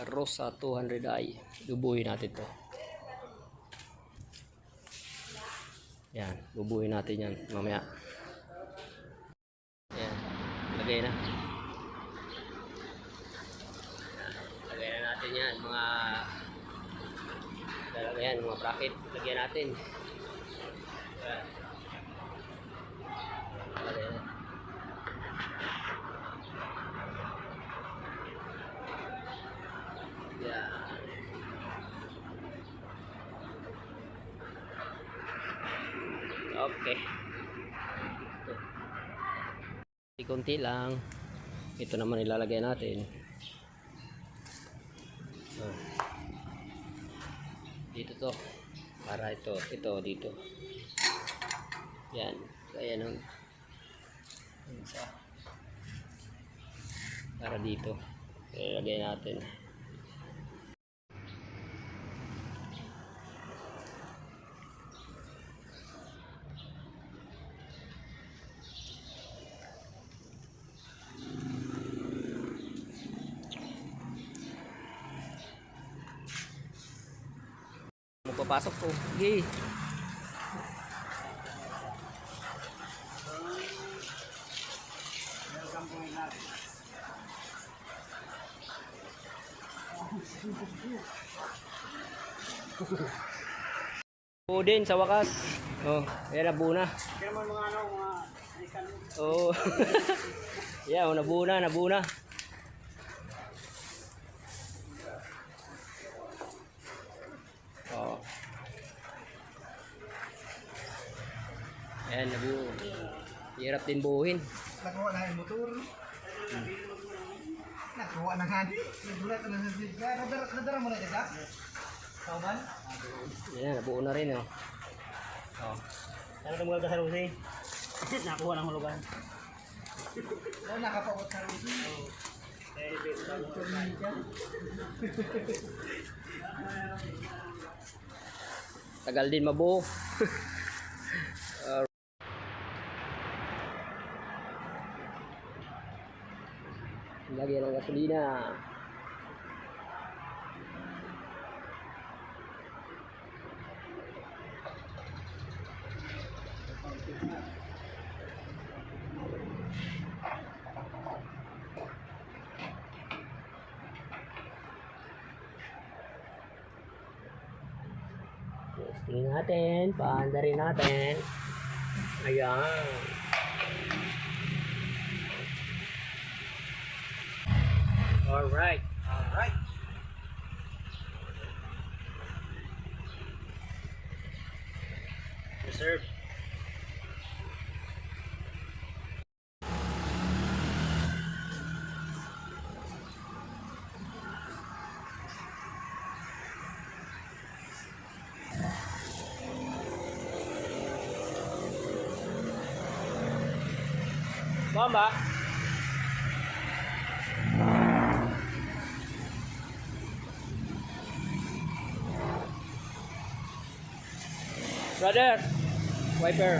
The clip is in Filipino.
Rosa 200i. Bubuhin natin to. Yan, bubuhin natin yan mamaya. Yan, lagay na. Lagay na natin yan, mga bracket. Lagyan natin. Yan. Lagay na. Yan. Okay. Kunti lang. Ito naman ilalagay natin. Dito to. Para ito dito. Yan. Kaya nung isa. Para dito. Ilalagay natin. Papasok ko. Sige. Oo din sa wakas. Oh, ayan nabuo na. Oh. Yeah, nabuo na. Oh. Ayan, nabuo. Hirap din buuhin. Nakuha na yung motor. Nakuha na nga. Nagulat na sa siya. Nadara mo na ito, Jack? Kauban? Ayan, nabuo na rin, oh. Oh. Ano tumugal ka sa Rusi? Nakuha ng hulugan. Oo, nakapawat sa Rusi. Tagal din mabuo. Lagyan ng gasolina. Testing natin, paanda rin natin. Ayan. Alright. Reserve. Bomba. Brother, wiper.